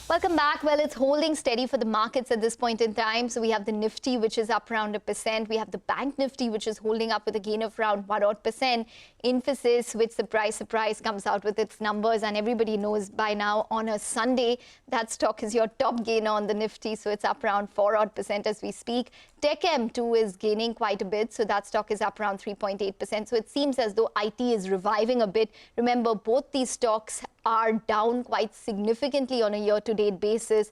Welcome back. Well, it's holding steady for the markets at this point in time. So we have the Nifty, which is up around 1%. We have the Bank Nifty, which is holding up with a gain of around 1%. Infosys, which surprise, comes out with its numbers. And everybody knows by now on a Sunday, that stock is your top gainer on the Nifty. So it's up around 4% as we speak. TechM too is gaining quite a bit. So that stock is up around 3.8%. So it seems as though IT is reviving a bit. Remember, both these stocks are down quite significantly on a year-to-date basis.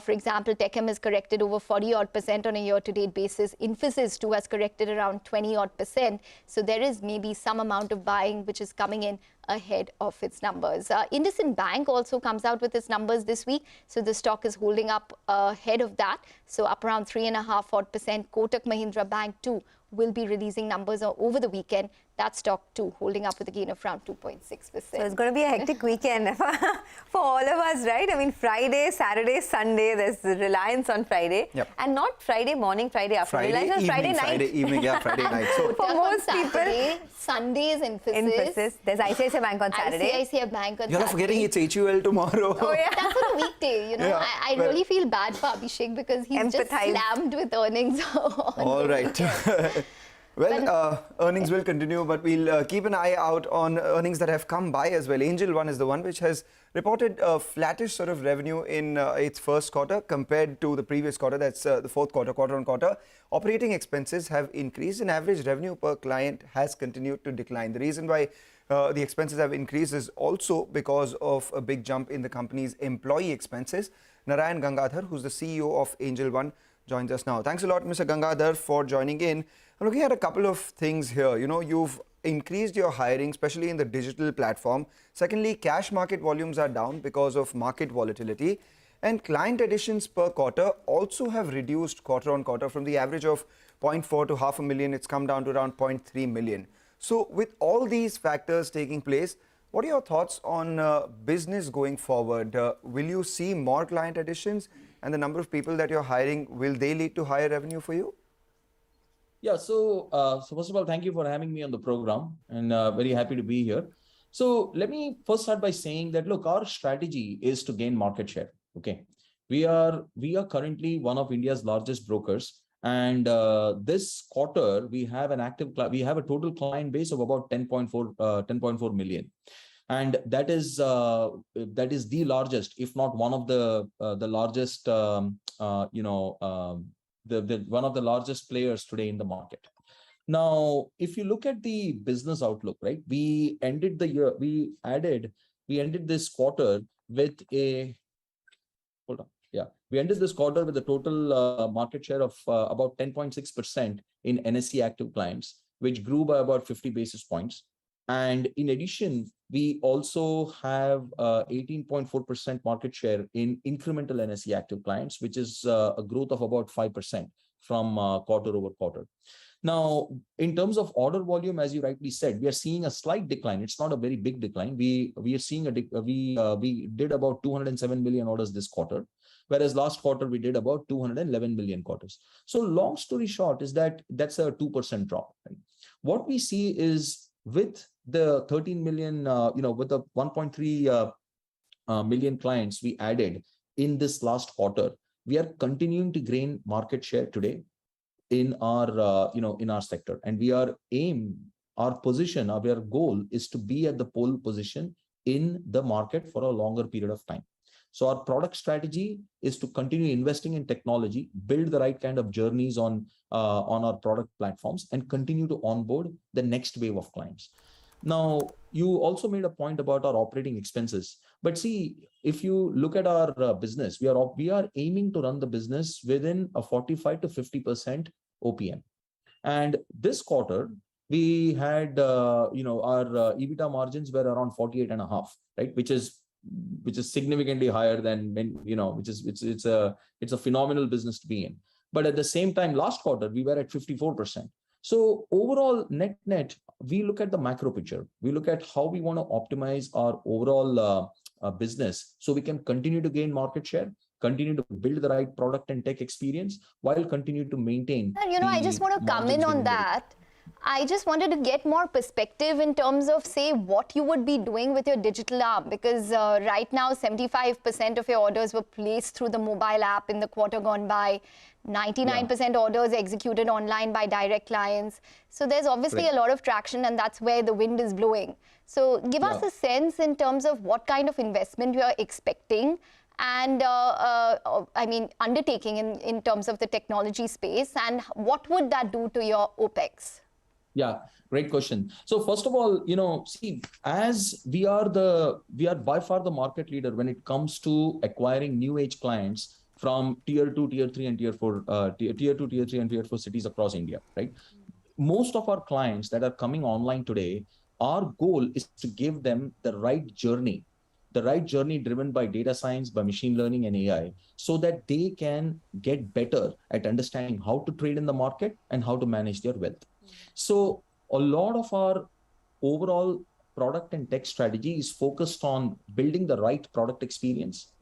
For example, TechM has corrected over 40% on a year-to-date basis. Infosys too has corrected around 20%. So there is maybe some amount of buying which is coming in ahead of its numbers. IndusInd Bank also comes out with its numbers this week. So the stock is holding up ahead of that. So up around 3.5%. Kotak Mahindra Bank too will be releasing numbers over the weekend. That stock too holding up with a gain of around 2.6%. So it's going to be a hectic weekend for all of us, right? I mean, Friday, Saturday, Sunday, there's reliance on Friday. Yep. And not Friday morning, Friday afternoon. Friday night. Friday evening, yeah, Friday night. So for most people, Sunday is Infosys. There's ICICI Bank on Saturday. ICICI Bank on Saturday. You're forgetting it's HUL tomorrow. Oh, yeah. That's on a weekday, you know. Yeah, I really feel bad for Abhishek because he's just slammed with earnings. All right. Well, earnings will continue, but we'll keep an eye out on earnings that have come by as well. Angel One is the one which has reported a flattish sort of revenue in its first quarter compared to the previous quarter, that's the fourth quarter, quarter-on-quarter. Operating expenses have increased and average revenue per client has continued to decline. The reason why the expenses have increased is also because of a big jump in the company's employee expenses. Narayan Gangadhar, who's the CEO of Angel One, joins us now. Thanks a lot, Mr. Gangadhar, for joining in. I'm looking at a couple of things here. You know, you've increased your hiring, especially in the digital platform. Secondly, cash market volumes are down because of market volatility. And client additions per quarter also have reduced quarter on quarter from the average of 0.4 to 500,000. It's come down to around 0.3 million. So with all these factors taking place, what are your thoughts on business going forward? Will you see more client additions? And the number of people that you're hiring, will they lead to higher revenue for you? Yeah, so first of all, thank you for having me on the program, and very happy to be here. So let me first start by saying that, look, our strategy is to gain market share. Okay, we are currently one of India's largest brokers, and this quarter we have a total client base of about 10.4 million. And that is the largest, if not one of the largest, one of the largest players today in the market. Now, if you look at the business outlook, right? We ended this quarter with a total market share of about 10.6% in NSE active clients, which grew by about 50 basis points. And in addition, we also have 18.4% market share in incremental NSE active clients, which is a growth of about 5% from quarter over quarter. Now, in terms of order volume, as you rightly said, we are seeing a slight decline. It's not a very big decline. We are seeing we did about 207 million orders this quarter, whereas last quarter we did about 211 million orders. So long story short is that's a 2% drop. Right? What we see is with the 13 million, with the 1.3 million clients we added in this last quarter, we are continuing to gain market share today in our, in our sector. And our goal is to be at the pole position in the market for a longer period of time. So our product strategy is to continue investing in technology, build the right kind of journeys on our product platforms, and continue to onboard the next wave of clients. Now, you also made a point about our operating expenses. But see, if you look at our business, we are aiming to run the business within a 45 to 50% OPM. And this quarter, we had, our EBITDA margins were around 48.5%, right? Which is significantly higher than it's a phenomenal business to be in. But at the same time, last quarter, we were at 54%. So overall, net, we look at the macro picture. We look at how we want to optimize our overall business so we can continue to gain market share, continue to build the right product and tech experience while continue to maintain. And I just want to come in on that. I just wanted to get more perspective in terms of, say, what you would be doing with your digital arm, because right now 75% of your orders were placed through the mobile app in the quarter gone by. 99% orders executed online by direct clients. So there's obviously a lot of traction, and that's where the wind is blowing. So give us a sense in terms of what kind of investment you are expecting and I mean, undertaking in terms of the technology space, and what would that do to your OPEX? Yeah, great question. So first of all, see, as we are by far the market leader when it comes to acquiring new age clients from tier 2, tier 3 and tier 4, tier 2, tier 3 and tier 4 cities across India, right? Most of our clients that are coming online today, our goal is to give them the right journey driven by data science, by machine learning and AI, so that they can get better at understanding how to trade in the market and how to manage their wealth. So a lot of our overall product and tech strategy is focused on building the right product experience,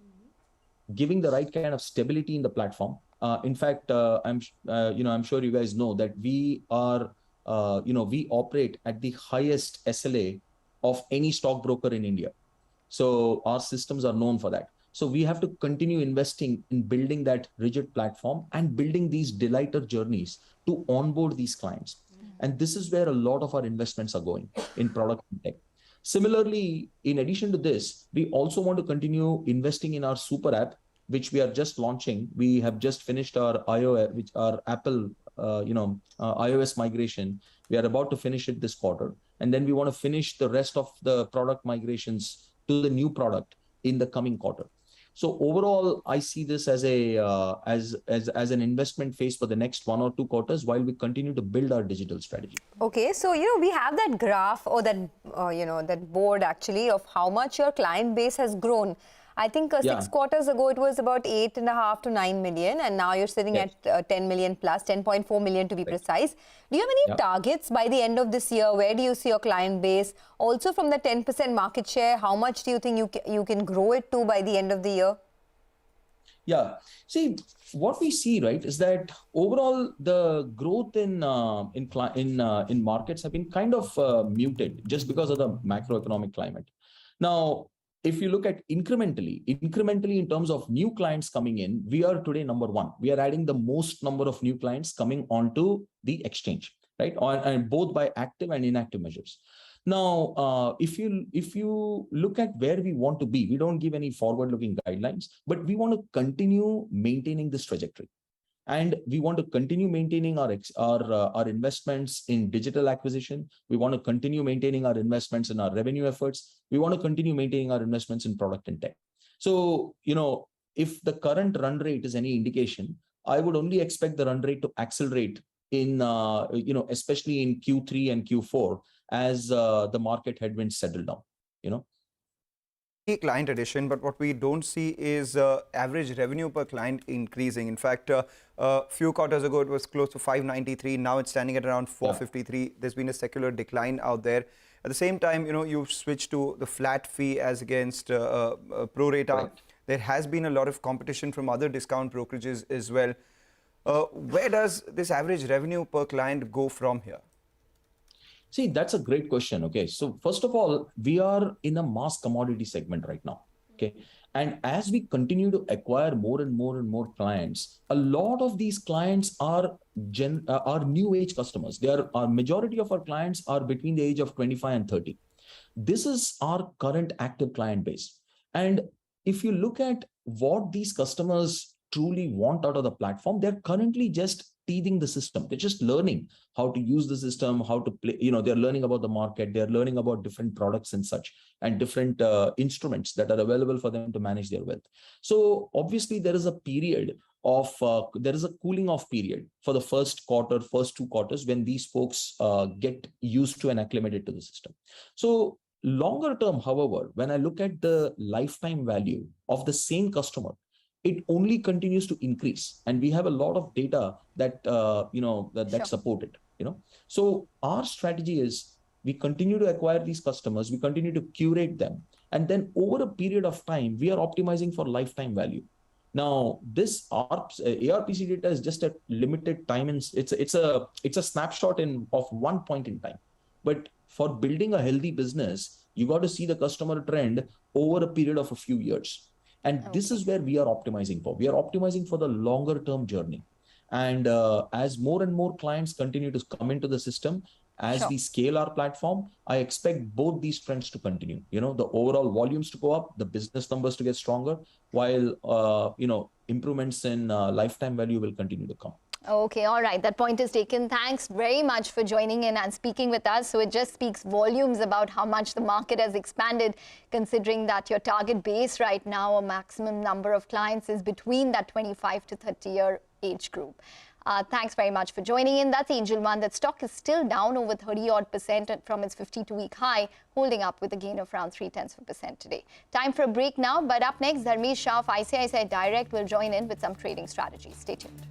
giving the right kind of stability in the platform. In fact, I'm sure you guys know that we operate at the highest SLA of any stockbroker in India. So our systems are known for that. So we have to continue investing in building that rigid platform and building these delighter journeys to onboard these clients. And this is where a lot of our investments are going in product and tech. Similarly, in addition to this, we also want to continue investing in our super app, which we are just launching. We have just finished our iOS, our Apple, iOS migration. We are about to finish it this quarter. And then we want to finish the rest of the product migrations to the new product in the coming quarter. So overall, I see this as as an investment phase for the next 1 or 2 quarters while we continue to build our digital strategy. Okay, so we have that graph or that that board actually of how much your client base has grown. I think 6 quarters ago it was about 8.5 to 9 million, and now you're sitting at 10 million plus, 10.4 million to be precise. Do you have any targets by the end of this year? Where do you see your client base? Also, from the 10% market share, how much do you think you can grow it to by the end of the year? Yeah, see, what we see, right, is that overall the growth in markets have been kind of muted just because of the macroeconomic climate. Now, if you look at incrementally in terms of new clients coming in, we are today number 1. We are adding the most number of new clients coming onto the exchange, right? And both by active and inactive measures. Now, if you look at where we want to be, we don't give any forward-looking guidelines, but we want to continue maintaining this trajectory. And we want to continue maintaining our investments in digital acquisition. We want to continue maintaining our investments in our revenue efforts. We want to continue maintaining our investments in product and tech. So, if the current run rate is any indication, I would only expect the run rate to accelerate in, especially in Q3 and Q4 as the market headwinds settle down, client addition, but what we don't see is average revenue per client increasing. In fact, a few quarters ago, it was close to 593. Now it's standing at around 453. There's been a secular decline out there. At the same time, you've switched to the flat fee as against pro rata. Right. There has been a lot of competition from other discount brokerages as well. Where does this average revenue per client go from here? See, that's a great question. Okay, so first of all, we are in a mass commodity segment right now. Okay, and as we continue to acquire more and more clients, a lot of these clients are new age customers. Our majority of our clients are between the age of 25 and 30. This is our current active client base. And if you look at what these customers truly want out of the platform, they're currently just teething the system. They're just learning how to use the system, how to play, they're learning about the market, they're learning about different products and such, and different instruments that are available for them to manage their wealth. So obviously there is a period of, there is a cooling off period for the first 2 quarters when these folks get used to and acclimated to the system. So longer term, however, when I look at the lifetime value of the same customer, it only continues to increase, and we have a lot of data that that support it. So our strategy is we continue to acquire these customers, we continue to curate them, and then over a period of time, we are optimizing for lifetime value. Now, this ARPC data is just a limited time, and it's a snapshot of one point in time. But for building a healthy business, you got to see the customer trend over a period of a few years. And this is where we are optimizing for. We are optimizing for the longer term journey. And as more and more clients continue to come into the system, as we scale our platform, I expect both these trends to continue. You know, the overall volumes to go up, the business numbers to get stronger, while improvements in lifetime value will continue to come. Okay, all right. That point is taken. Thanks very much for joining in and speaking with us. So it just speaks volumes about how much the market has expanded, considering that your target base right now, a maximum number of clients, is between that 25 to 30-year age group. Thanks very much for joining in. That's Angel One. That stock is still down over 30-odd% from its 52-week high, holding up with a gain of around 0.3% today. Time for a break now, but up next, Dharmesh Shah of ICICI Direct will join in with some trading strategies. Stay tuned.